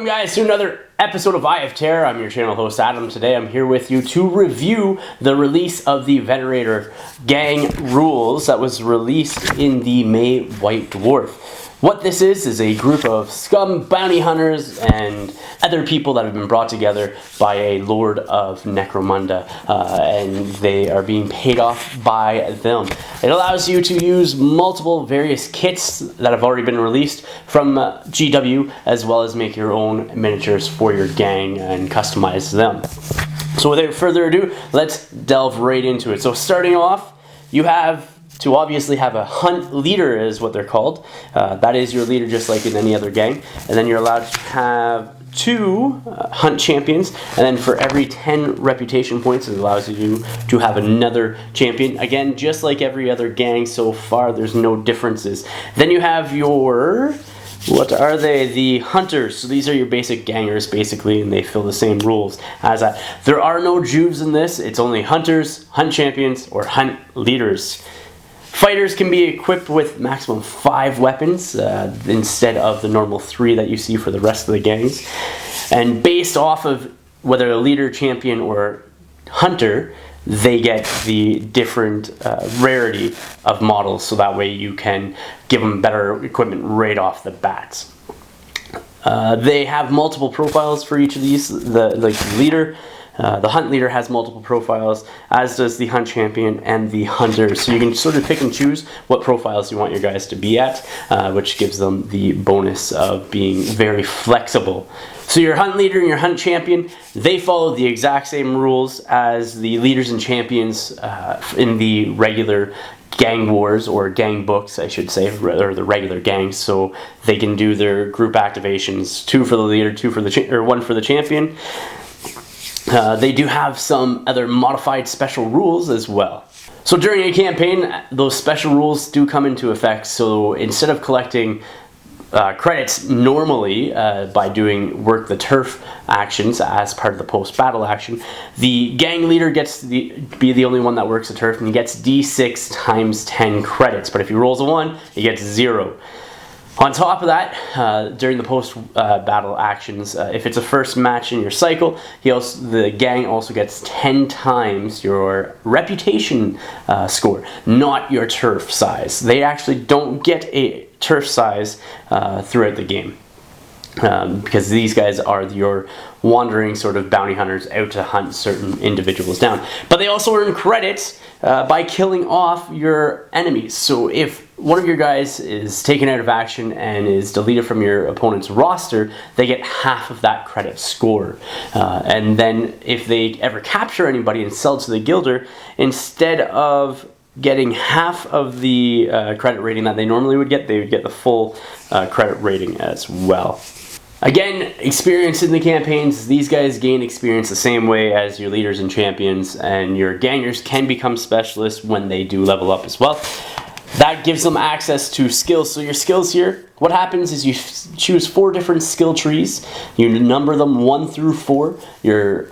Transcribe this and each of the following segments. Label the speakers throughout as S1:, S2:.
S1: Welcome guys to another episode of Eye of Terror. I'm your channel host Adam. Today I'm here with you to review the release of the Venator gang rules that was released in the May White Dwarf. What this is a group of scum bounty hunters and other people that have been brought together by a lord of Necromunda, and they are being paid off by them. It allows you to use multiple various kits that have already been released from GW, as well as make your own miniatures for your gang and customize them. So without further ado, let's delve right into it. So starting off, you have to obviously have a hunt leader, is what they're called. That is your leader just like in any other gang. And then you're allowed to have 2 hunt champions, and then for every 10 reputation points it allows you to have another champion. Again, just like every other gang so far, there's no differences. Then you have your, what are they? The hunters. So these are your basic gangers basically, and they fill the same rules as that. There are no Jews in this. It's only hunters, hunt champions, or hunt leaders. Fighters can be equipped with maximum 5 weapons instead of the normal 3 that you see for the rest of the gangs. And based off of whether a leader, champion, or hunter, they get the different rarity of models, so that way you can give them better equipment right off the bat. They have multiple profiles for each of these. The hunt leader has multiple profiles, as does the hunt champion and the hunter. So you can sort of pick and choose what profiles you want your guys to be at, which gives them the bonus of being very flexible. So your hunt leader and your hunt champion, they follow the exact same rules as the leaders and champions in the regular gang wars, or gang books I should say, or the regular gangs. So they can do their group activations, 2 for the leader, 1 for the champion. They do have some other modified special rules as well. So during a campaign, those special rules do come into effect. So instead of collecting credits normally by doing work the turf actions as part of the post-battle action, the gang leader gets to be the only one that works the turf, and he gets D6 times 10 credits. But if he rolls a 1, he gets 0. On top of that, during the post-battle actions, if it's a first match in your cycle, the gang also gets 10 times your reputation score, not your turf size. They actually don't get a turf size throughout the game, because these guys are your wandering sort of bounty hunters out to hunt certain individuals down. But they also earn credits by killing off your enemies. So if one of your guys is taken out of action and is deleted from your opponent's roster, they get half of that credit score. And then if they ever capture anybody and sell to the guilder, instead of getting half of the credit rating that they normally would get, they would get the full credit rating as well. Again, experience in the campaigns, these guys gain experience the same way as your leaders and champions, and your gangers can become specialists when they do level up as well. That gives them access to skills. So your skills here, what happens is you choose 4 different skill trees. You number them 1 through 4. Your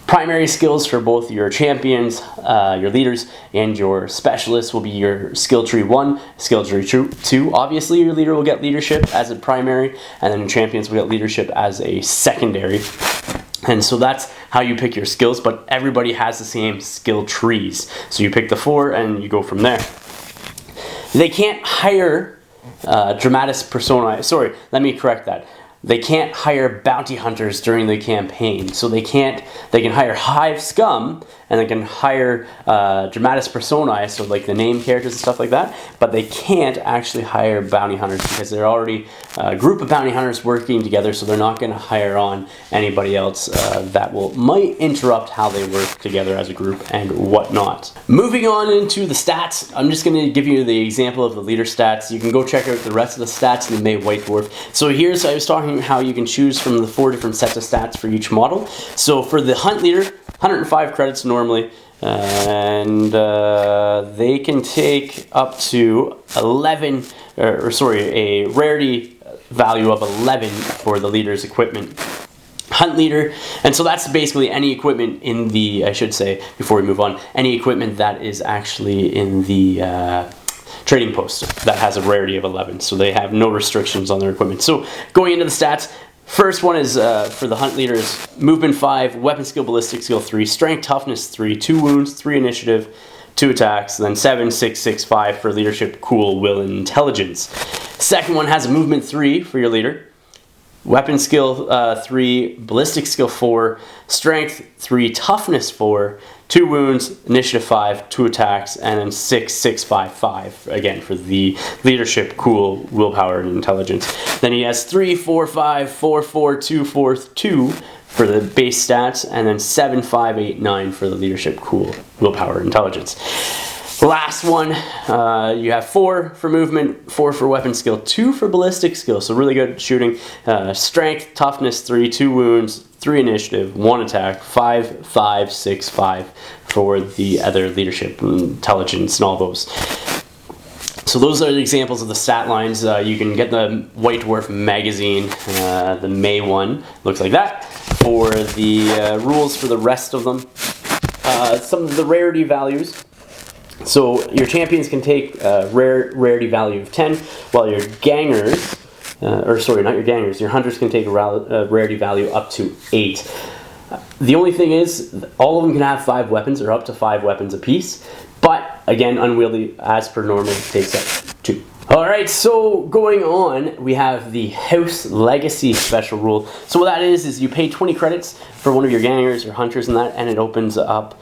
S1: primary skills for both your champions, your leaders, and your specialists will be your skill tree 1, skill tree 2. Obviously, your leader will get leadership as a primary, and then your champions will get leadership as a secondary. And so that's how you pick your skills, but everybody has the same skill trees. So you pick the 4 and you go from there. They can't hire dramatis personae. Sorry, let me correct that. They can't hire bounty hunters during the campaign. So they can hire hive scum, and they can hire dramatis personae, so like the name characters and stuff like that, but they can't actually hire bounty hunters because they're already a group of bounty hunters working together, so they're not going to hire on anybody else that might interrupt how they work together as a group and whatnot. Moving on into the stats, I'm just going to give you the example of the leader stats. You can go check out the rest of the stats in the May White Dwarf. So here's, I was talking how you can choose from the 4 different sets of stats for each model. So for the hunt leader, 105 credits normally, and they can take up to 11, a rarity value of 11 for the leader's equipment. Hunt leader, and so that's basically any equipment in the, I should say, before we move on, any equipment that is actually in the trading post that has a rarity of 11, so they have no restrictions on their equipment. So going into the stats, First one is for the hunt leaders: movement 5, weapon skill, ballistic skill 3, strength, toughness 3, 2 wounds, 3 initiative, 2 attacks, then 7, 6, 6, 5 for leadership, cool, will, and intelligence. Second one has a movement 3 for your leader, weapon skill 3, ballistic skill 4, strength 3, toughness 4, 2 wounds, initiative 5, 2 attacks, and then 6, 6, 5, 5 again for the leadership, cool, willpower, and intelligence. Then he has 3, 4, 5, 4, 4, 2, 4, 2 for the base stats, and then 7, 5, 8, 9 for the leadership, cool, willpower, intelligence. Last one, you have 4 for movement, 4 for weapon skill, 2 for ballistic skill, so really good shooting. Strength, toughness 3, 2 wounds, 3 initiative, 1 attack, 5, 5, 6, 5 for the other leadership, intelligence, and all those. So those are the examples of the stat lines. You can get the White Dwarf magazine, the May one, looks like that, for the rules for the rest of them. Some of the rarity values. So your champions can take a rarity value of 10, while your gangers, or sorry, not your gangers, your hunters can take a rarity value up to 8. The only thing is, all of them can have 5 weapons, or up to 5 weapons apiece, but again, unwieldy, as per normal, takes up 2. Alright, so going on, we have the House Legacy special rule. So what that is you pay 20 credits for one of your gangers or hunters and that, and it opens up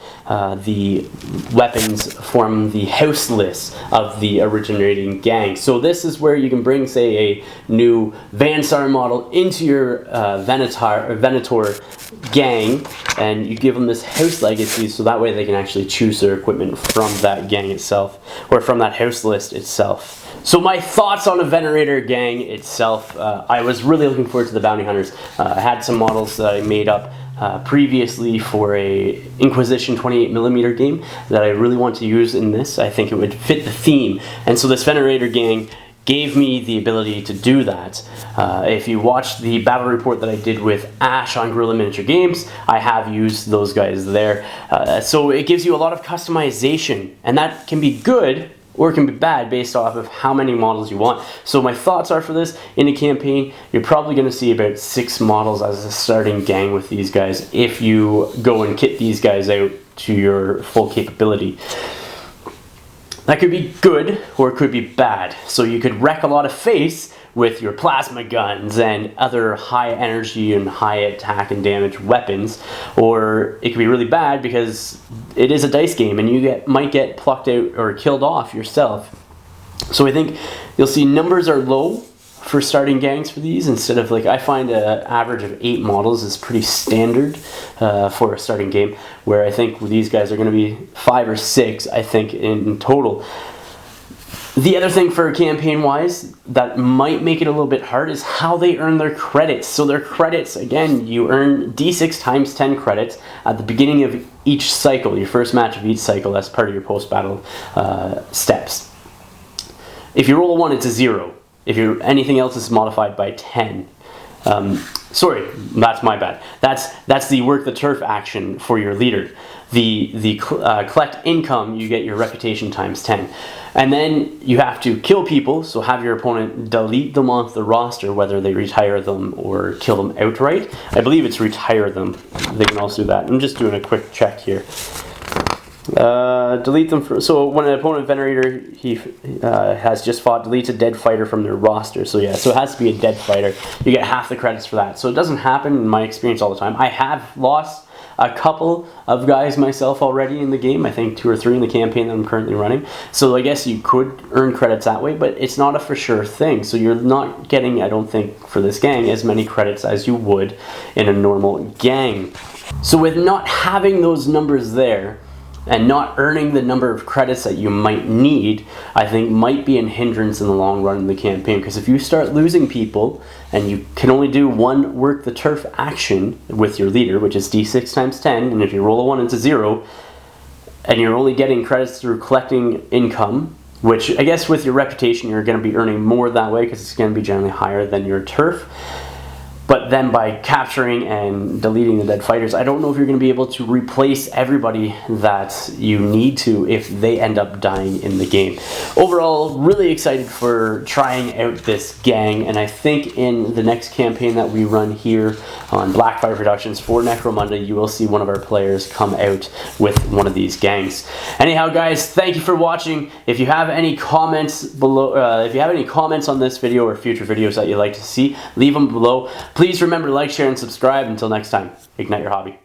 S1: the weapons from the house list of the originating gang. So this is where you can bring, say, a new Vansar model into your Venator gang, and you give them this House Legacy, so that way they can actually choose their equipment from that gang itself, or from that house list itself. So my thoughts on a Venator gang itself, I was really looking forward to the Bounty Hunters. I had some models that I made up previously for a Inquisition 28mm game that I really want to use in this. I think it would fit the theme, and so this Venator gang gave me the ability to do that. If you watch the battle report that I did with Ash on Guerrilla Miniature Games, I have used those guys there. So it gives you a lot of customization, and that can be good or it can be bad based off of how many models you want. So my thoughts are for this, in a campaign, you're probably going to see about 6 models as a starting gang with these guys if you go and kit these guys out to your full capability. That could be good or it could be bad. So you could wreck a lot of face with your plasma guns and other high energy and high attack and damage weapons, or it could be really bad because it is a dice game and you might get plucked out or killed off yourself. So I think you'll see numbers are low for starting gangs for these, instead of, like, I find an average of 8 models is pretty standard for a starting game, where I think these guys are going to be 5 or 6, I think, in total. The other thing for campaign-wise that might make it a little bit hard is how they earn their credits. So their credits, again, you earn D6 times 10 credits at the beginning of each cycle, your first match of each cycle, as part of your post-battle steps. If you roll a 1, it's a 0. If anything else is modified by 10. Sorry, that's my bad. That's the work the turf action for your leader. The collect income, you get your reputation times 10. And then you have to kill people, so have your opponent delete them off the roster, whether they retire them or kill them outright. I believe it's retire them. They can also do that. I'm just doing a quick check here. Delete them. So when an opponent Venator has just fought, deletes a dead fighter from their roster. So yeah, so it has to be a dead fighter. You get half the credits for that. So it doesn't happen in my experience all the time. I have lost a couple of guys myself already in the game. I think 2 or 3 in the campaign that I'm currently running. So I guess you could earn credits that way, but it's not a for sure thing. So you're not getting, I don't think, for this gang, as many credits as you would in a normal gang. So with not having those numbers there, and not earning the number of credits that you might need, I think might be a hindrance in the long run in the campaign. Because if you start losing people, and you can only do 1 work the turf action with your leader, which is D6 times 10, and if you roll a 1, it's a 0, and you're only getting credits through collecting income, which I guess with your reputation you're going to be earning more that way because it's going to be generally higher than your turf. But then by capturing and deleting the dead fighters, I don't know if you're going to be able to replace everybody that you need to if they end up dying in the game. Overall, really excited for trying out this gang, and I think in the next campaign that we run here on Blackfyre Productions for Necromunda, you will see one of our players come out with one of these gangs. Anyhow, guys, thank you for watching. If you have any comments below, if you have any comments on this video or future videos that you'd like to see, leave them below. Please remember to like, share, and subscribe. Until next time, ignite your hobby.